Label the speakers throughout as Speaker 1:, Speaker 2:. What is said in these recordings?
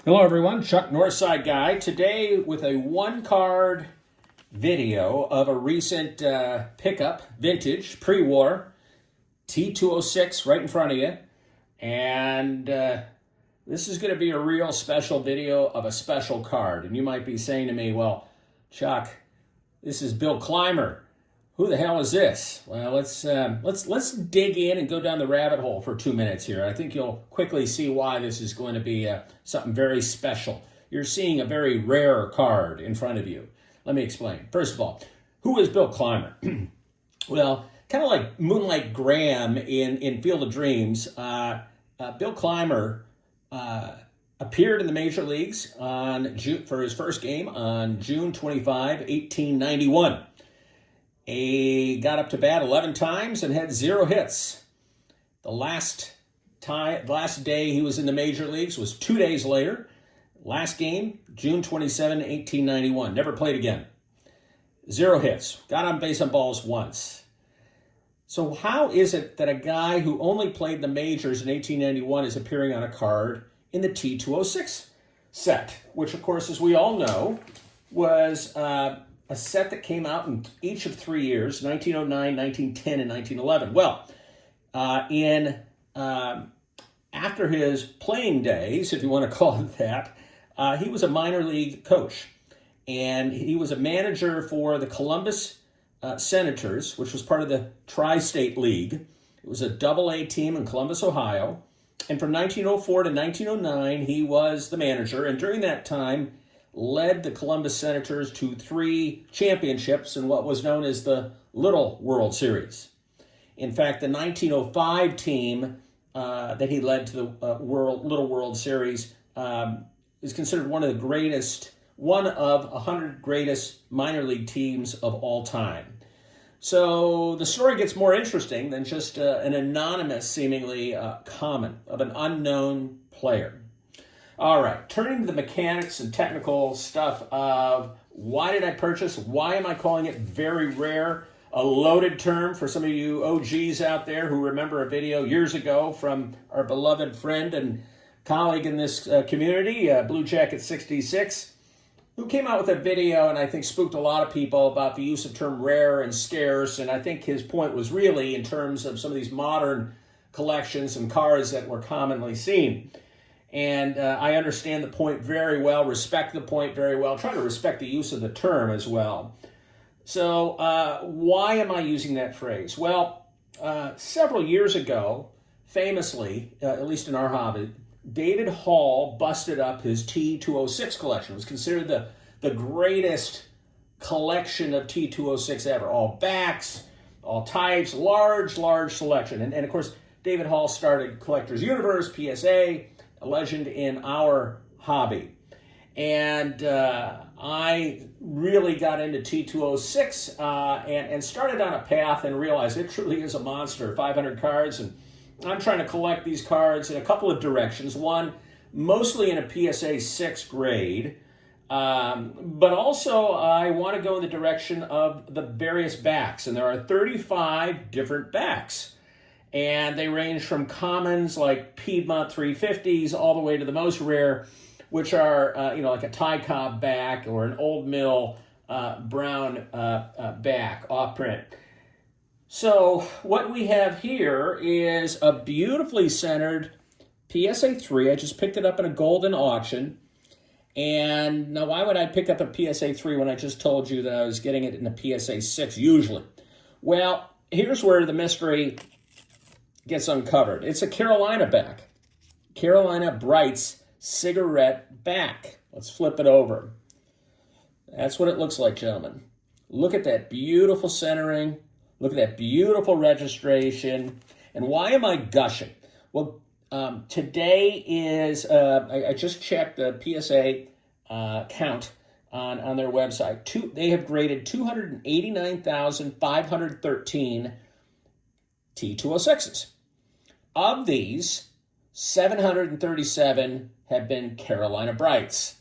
Speaker 1: Hello everyone, Chuck Northside Guy. Today with a one-card video of a recent pickup, vintage, pre-war, T206 right in front of you. And this is going to be a real special video of a special card. And you might be saying to me, well, Chuck, this is Bill Clymer. Who the hell is this? Well, let's dig in and go down the rabbit hole for 2 minutes here. I think you'll quickly see why this is going to be something very special. You're seeing a very rare card in front of you. Let me explain. First of all, who is Bill Clymer? Well, kind of like Moonlight Graham in Field of Dreams, Bill Clymer appeared in the major leagues for his first game on June 25, 1891. He got up to bat 11 times and had 0 hits. The last day he was in the major leagues was 2 days later. Last game, June 27, 1891. Never played again. 0 hits. Got on base on balls once. So how is it that a guy who only played the majors in 1891 is appearing on a card in the T206 set, which, of course, as we all know, was a set that came out in each of 3 years, 1909, 1910, and 1911. Well, after his playing days, if you want to call it that, he was a minor league coach. And he was a manager for the Columbus Senators, which was part of the Tri-State League. It was a double-A team in Columbus, Ohio. And from 1904 to 1909, he was the manager. And during that time, led the Columbus Senators to 3 championships in what was known as the Little World Series. In fact, the 1905 team that he led to the Little World Series is considered one of 100 greatest minor league teams of all time. So the story gets more interesting than just an anonymous, seemingly comment of an unknown player. All right, turning to the mechanics and technical stuff of why did I purchase? Why am I calling it very rare? A loaded term for some of you OGs out there who remember a video years ago from our beloved friend and colleague in this community, Blue Jacket 66, who came out with a video and I think spooked a lot of people about the use of term rare and scarce. And I think his point was really in terms of some of these modern collections and cards that were commonly seen. And I understand the point very well, respect the point very well, try to respect the use of the term as well. So why am I using that phrase? Well, several years ago, famously, at least in our hobby, David Hall busted up his T206 collection. It was considered the greatest collection of T206 ever. All backs, all types, large selection. And of course, David Hall started Collector's Universe, PSA, a legend in our hobby. And I really got into T206 and started on a path and realized it truly is a monster, 500 cards. And I'm trying to collect these cards in a couple of directions. One, mostly in a PSA 6 grade, but also I want to go in the direction of the various backs. And there are 35 different backs. And they range from commons like Piedmont 350s all the way to the most rare, which are, like a Ty Cobb back or an Old Mill brown back, off print. So what we have here is a beautifully centered PSA 3. I just picked it up in a golden auction. And now why would I pick up a PSA 3 when I just told you that I was getting it in a PSA 6 usually? Well, here's where the mystery gets uncovered. It's a Carolina back. Carolina Brights cigarette back. Let's flip it over. That's what it looks like, gentlemen. Look at that beautiful centering. Look at that beautiful registration. And why am I gushing? Well, today is, I just checked the PSA count on their website. They have graded 289,513 T206s. Of these, 737 have been Carolina Brights.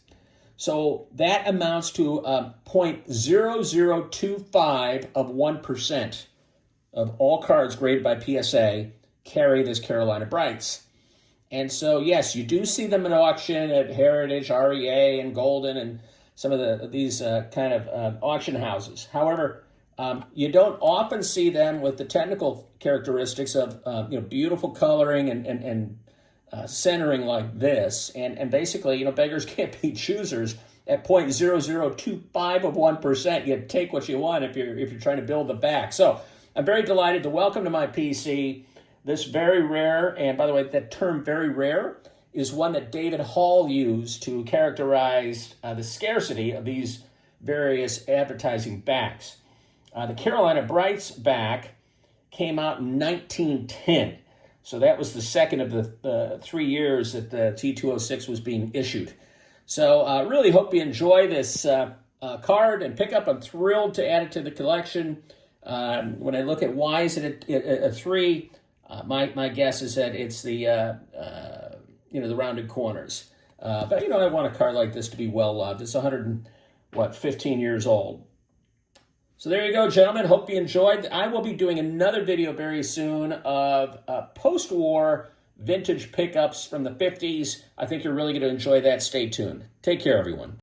Speaker 1: So that amounts to 0.0025 of 1% of all cards graded by PSA carry this Carolina Brights. And so, yes, you do see them at auction at Heritage, REA, and Golden, and some of these kind of auction houses. However, you don't often see them with the technical characteristics of beautiful coloring and centering like this. And basically, beggars can't be choosers. At 0.0025 of 1%, you take what you want if you're trying to build the back. So I'm very delighted to welcome to my PC this very rare, and by the way, that term very rare is one that David Hall used to characterize the scarcity of these various advertising backs. The Carolina Brights back came out in 1910. So that was the second of the 3 years that the T206 was being issued. So I really hope you enjoy this card and pickup. I'm thrilled to add it to the collection. When I look at why is it a 3, my guess is that it's the the rounded corners. But I want a card like this to be well loved. It's 15 years old. So there you go, gentlemen. Hope you enjoyed. I will be doing another video very soon of post-war vintage pickups from the 50s. I think you're really going to enjoy that. Stay tuned. Take care, everyone.